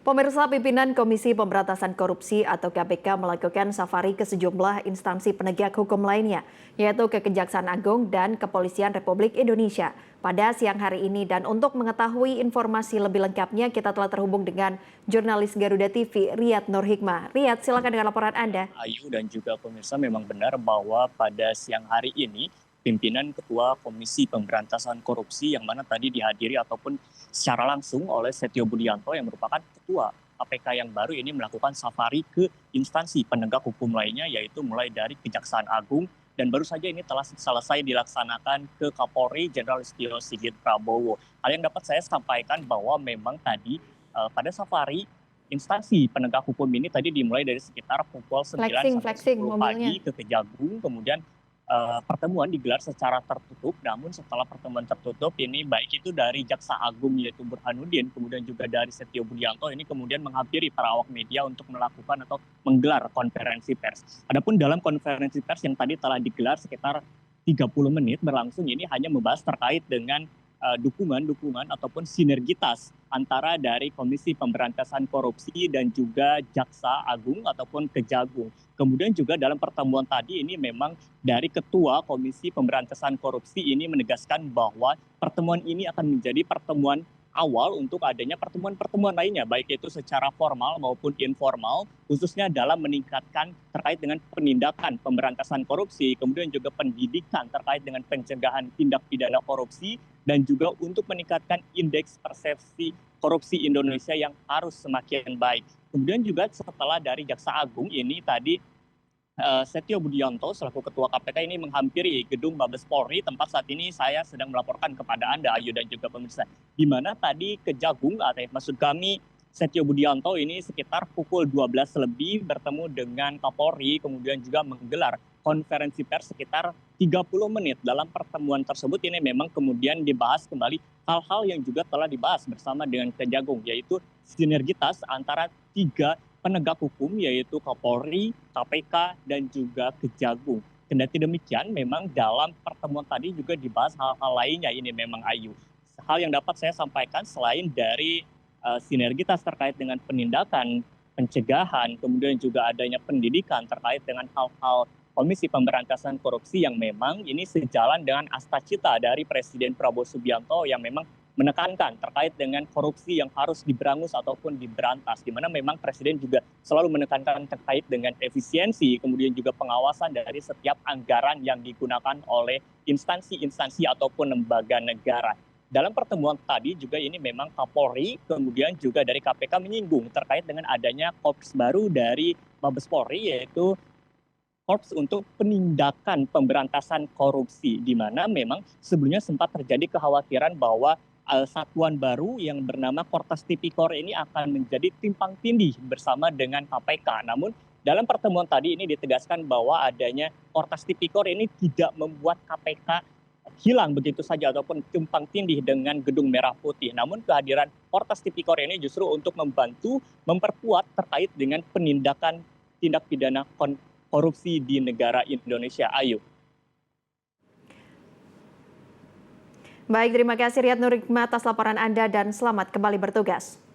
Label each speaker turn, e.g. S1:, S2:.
S1: Pemirsa, pimpinan Komisi Pemberantasan Korupsi atau KPK melakukan safari ke sejumlah instansi penegak hukum lainnya, yaitu ke Kejaksaan Agung dan Kepolisian Republik Indonesia pada siang hari ini. Dan untuk mengetahui informasi lebih lengkapnya, kita telah terhubung dengan jurnalis Garuda TV, Riyad Nur Hikmah. Riyad, silakan dengan laporan Anda.
S2: Ayu dan juga pemirsa, memang benar bahwa pada siang hari ini pimpinan Ketua Komisi Pemberantasan Korupsi yang mana tadi dihadiri ataupun secara langsung oleh Setio Budianto yang merupakan Ketua KPK yang baru ini melakukan safari ke instansi penegak hukum lainnya, yaitu mulai dari Kejaksaan Agung, dan baru saja ini telah selesai dilaksanakan ke Kapolri Jenderal Listio Sigit Prabowo. Hal yang dapat saya sampaikan bahwa memang tadi pada safari instansi penegak hukum ini tadi dimulai dari sekitar pukul 9 sampai
S1: Flexing
S2: 10
S1: mobilnya.
S2: pagi ke Kejagung, kemudian pertemuan digelar secara tertutup. Namun setelah pertemuan tertutup ini, baik itu dari Jaksa Agung yaitu Burhanuddin, kemudian juga dari Setio Budianto, ini kemudian menghampiri para awak media untuk melakukan atau menggelar konferensi pers. Adapun dalam konferensi pers yang tadi telah digelar sekitar 30 menit berlangsung, ini hanya membahas terkait dengan dukungan ataupun sinergitas antara dari Komisi Pemberantasan Korupsi dan juga Jaksa Agung ataupun Kejagung. Kemudian juga dalam pertemuan tadi ini memang dari Ketua Komisi Pemberantasan Korupsi ini menegaskan bahwa pertemuan ini akan menjadi pertemuan awal untuk adanya pertemuan-pertemuan lainnya, baik itu secara formal maupun informal, khususnya dalam meningkatkan terkait dengan penindakan pemberantasan korupsi, kemudian juga pendidikan terkait dengan pencegahan tindak pidana korupsi, dan juga untuk meningkatkan indeks persepsi korupsi Indonesia yang harus semakin baik. Kemudian juga setelah dari Jaksa Agung ini tadi Setio Budianto selaku Ketua KPK ini menghampiri gedung Mabes Polri, tempat saat ini saya sedang melaporkan kepada Anda, Ayu dan juga pemirsa. Di mana tadi Kejagung, atau maksud kami Setio Budianto ini sekitar pukul 12 lebih bertemu dengan Kapolri, kemudian juga menggelar konferensi pers sekitar 30 menit. Dalam pertemuan tersebut ini memang kemudian dibahas kembali hal-hal yang juga telah dibahas bersama dengan Kejagung, yaitu sinergitas antara tiga penegak hukum, yaitu Kapolri, KPK, dan juga Kejagung. Kendati demikian, memang dalam pertemuan tadi juga dibahas hal-hal lainnya ini memang, Ayu. Hal yang dapat saya sampaikan selain dari sinergitas terkait dengan penindakan, pencegahan, kemudian juga adanya pendidikan terkait dengan hal-hal Komisi Pemberantasan Korupsi yang memang ini sejalan dengan asta-cita dari Presiden Prabowo Subianto yang memang menekankan terkait dengan korupsi yang harus diberangus ataupun diberantas, di mana memang Presiden juga selalu menekankan terkait dengan efisiensi, kemudian juga pengawasan dari setiap anggaran yang digunakan oleh instansi-instansi ataupun lembaga negara. Dalam pertemuan tadi juga ini memang Kapolri, kemudian juga dari KPK menyinggung terkait dengan adanya korps baru dari Mabes Polri, yaitu Korps untuk Penindakan Pemberantasan Korupsi, di mana memang sebelumnya sempat terjadi kekhawatiran bahwa satuan baru yang bernama Kortas Tipikor ini akan menjadi timpang tindih bersama dengan KPK. Namun dalam pertemuan tadi ini ditegaskan bahwa adanya Kortas Tipikor ini tidak membuat KPK hilang begitu saja ataupun tumpang tindih dengan Gedung Merah Putih. Namun kehadiran Kortas Tipikor ini justru untuk membantu memperkuat terkait dengan penindakan tindak pidana korupsi di negara Indonesia. Ayu.
S1: Baik, terima kasih Riyad Nur Hikmah atas laporan Anda dan selamat kembali bertugas.